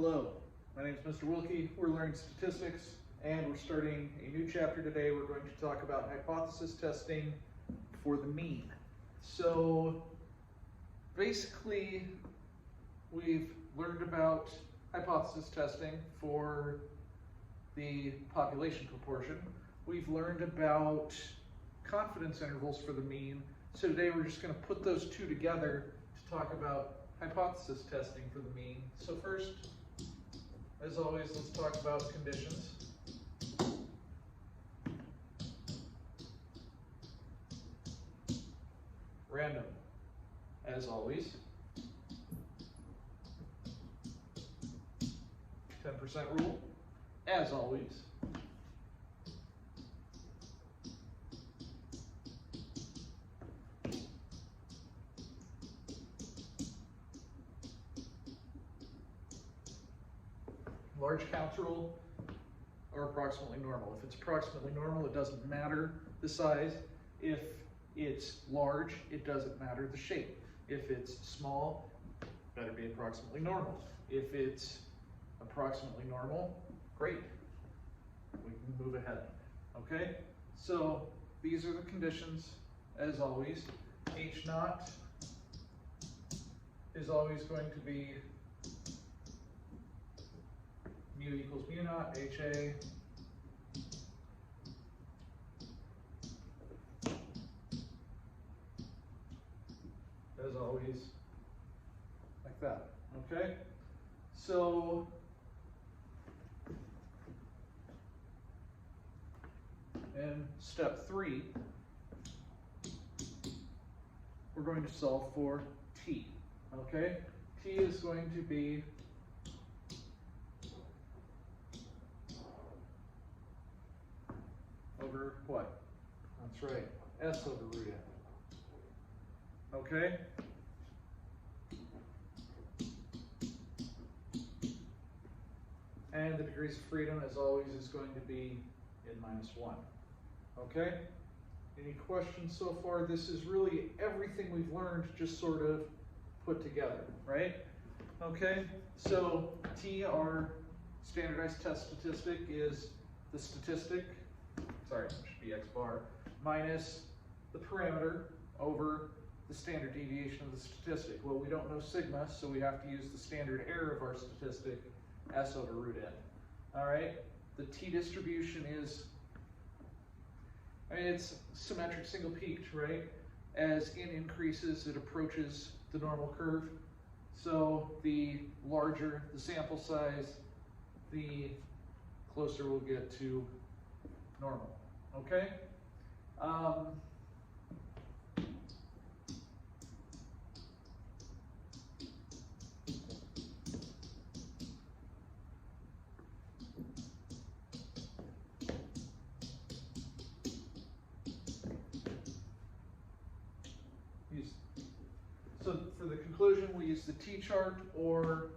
Hello, my name is Mr. Wilke. We're learning statistics and we're starting a new chapter today. We're going to talk about hypothesis testing for the mean. So basically we've learned about hypothesis testing for the population proportion. We've learned about confidence intervals for the mean. So today we're just going to put those two together to talk about hypothesis testing for the mean. So first, as always, let's talk about conditions. Random, as always. 10% rule, as always. Large counts rule, or approximately normal. If it's approximately normal, it doesn't matter the size. If it's large, it doesn't matter the shape. If it's small, better be approximately normal. If it's approximately normal, great. We can move ahead. Okay? So these are the conditions, as always. H naught is always going to be mu equals mu naught, HA. As always, like that, okay? So, in step 3, we're going to solve for T, okay? T is going to be over what? That's right, S over root n. Okay? And the degrees of freedom, as always, is going to be n-1. Okay? Any questions so far? This is really everything we've learned just sort of put together, right? Okay? So T, our standardized test statistic, is the statistic, sorry, it should be x bar, minus the parameter over the standard deviation of the statistic. Well, we don't know sigma, so we have to use the standard error of our statistic, S over root n. All right? The T distribution is, it's symmetric single peaked, right? As n increases, it approaches the normal curve. So the larger the sample size, the closer we'll get to normal. Okay? So for the conclusion, we use the T-chart or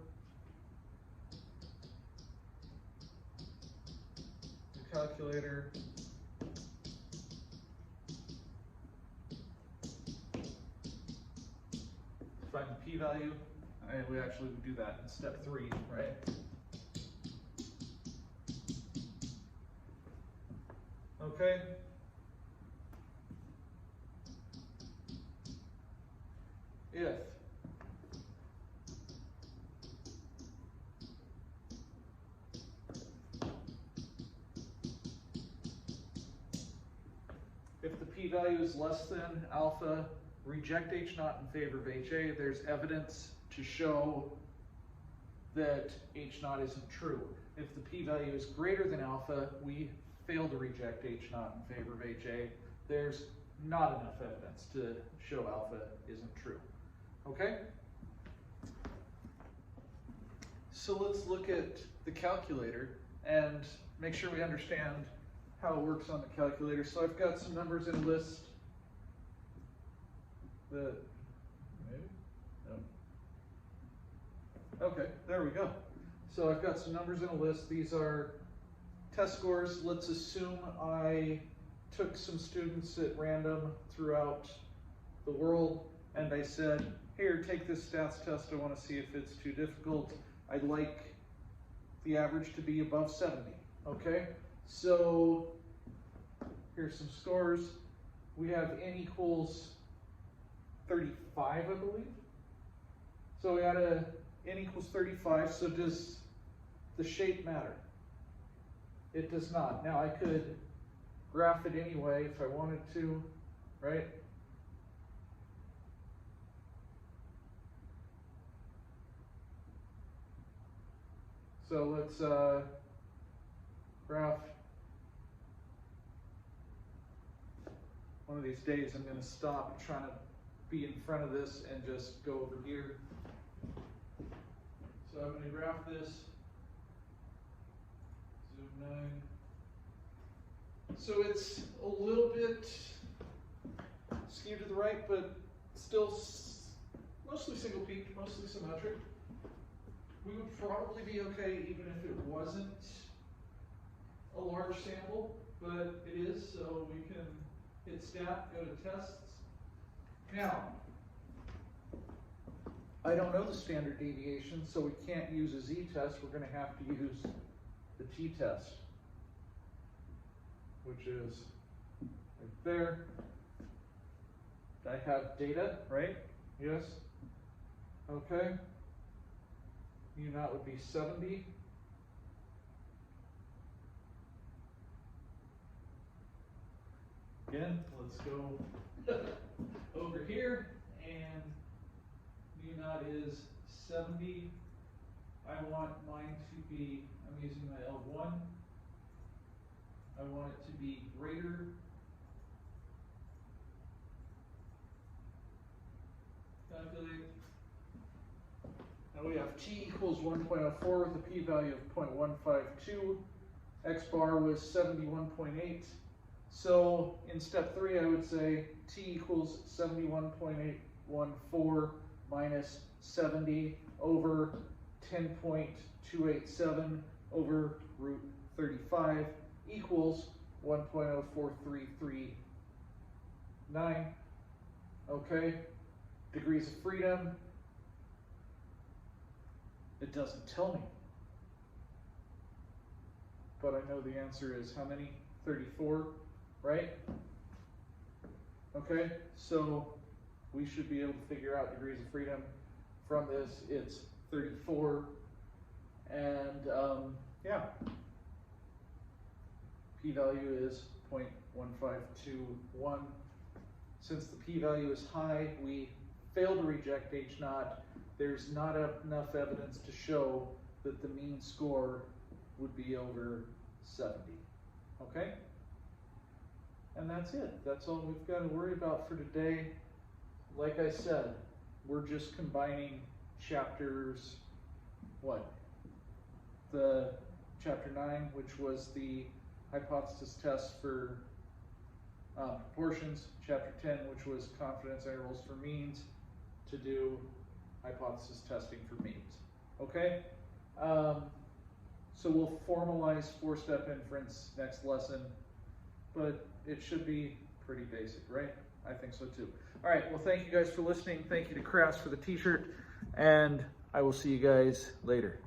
the calculator. Find the p-value, and we actually do that in step 3, right? Okay. If the p-value is less than alpha, reject H naught in favor of HA. There's evidence to show that H naught isn't true. If the p-value is greater than alpha, we fail to reject H naught in favor of HA. There's not enough evidence to show alpha isn't true. Okay? So let's look at the calculator and make sure we understand how it works on the calculator. So I've got some numbers in a list that, maybe? No. Okay, there we go. So I've got some numbers in a list. These are test scores. Let's assume I took some students at random throughout the world and I said, here, take this stats test. I want to see if it's too difficult. I'd like the average to be above 70, okay? So here's some scores. We have n equals 35, I believe. So we had n equals 35, so does the shape matter? It does not. Now I could graph it anyway if I wanted to, right? So let's graph. One of these days I'm going to stop trying to be in front of this and just go over here. So I'm going to graph this. Zoom 9. So it's a little bit skewed to the right, but still mostly single peaked, mostly symmetric. We would probably be okay even if it wasn't a large sample, but it is, so we can hit stat, go to tests. Now, I don't know the standard deviation, so we can't use a z-test. We're going to have to use the t-test, which is right there. I have data, right? Yes? Okay. U naught would be 70. Again, let's go over here, and U naught is 70. I want mine to be, I'm using my L1. I want it to be greater . Calculate. Now we have t equals 1.04 with a p-value of 0.152. X bar was 71.8. So in step 3, I would say t equals 71.814 minus 70 over 10.287 over root 35 equals 1.04339. Okay, degrees of freedom. It doesn't tell me. But I know the answer is how many? 34, right? Okay, so we should be able to figure out degrees of freedom from this. It's 34, and yeah, p-value is 0.1521. Since the p-value is high, we fail to reject H0. There's not enough evidence to show that the mean score would be over 70. Okay? And that's it. That's all we've got to worry about for today. Like I said, we're just combining chapters, the chapter 9, which was the hypothesis test for proportions, chapter 10, which was confidence intervals for means, to do hypothesis testing for means. Okay? So we'll formalize 4-step inference next lesson, but it should be pretty basic, right? I think so too. All right, well, thank you guys for listening. Thank you to Crass for the t-shirt, and I will see you guys later.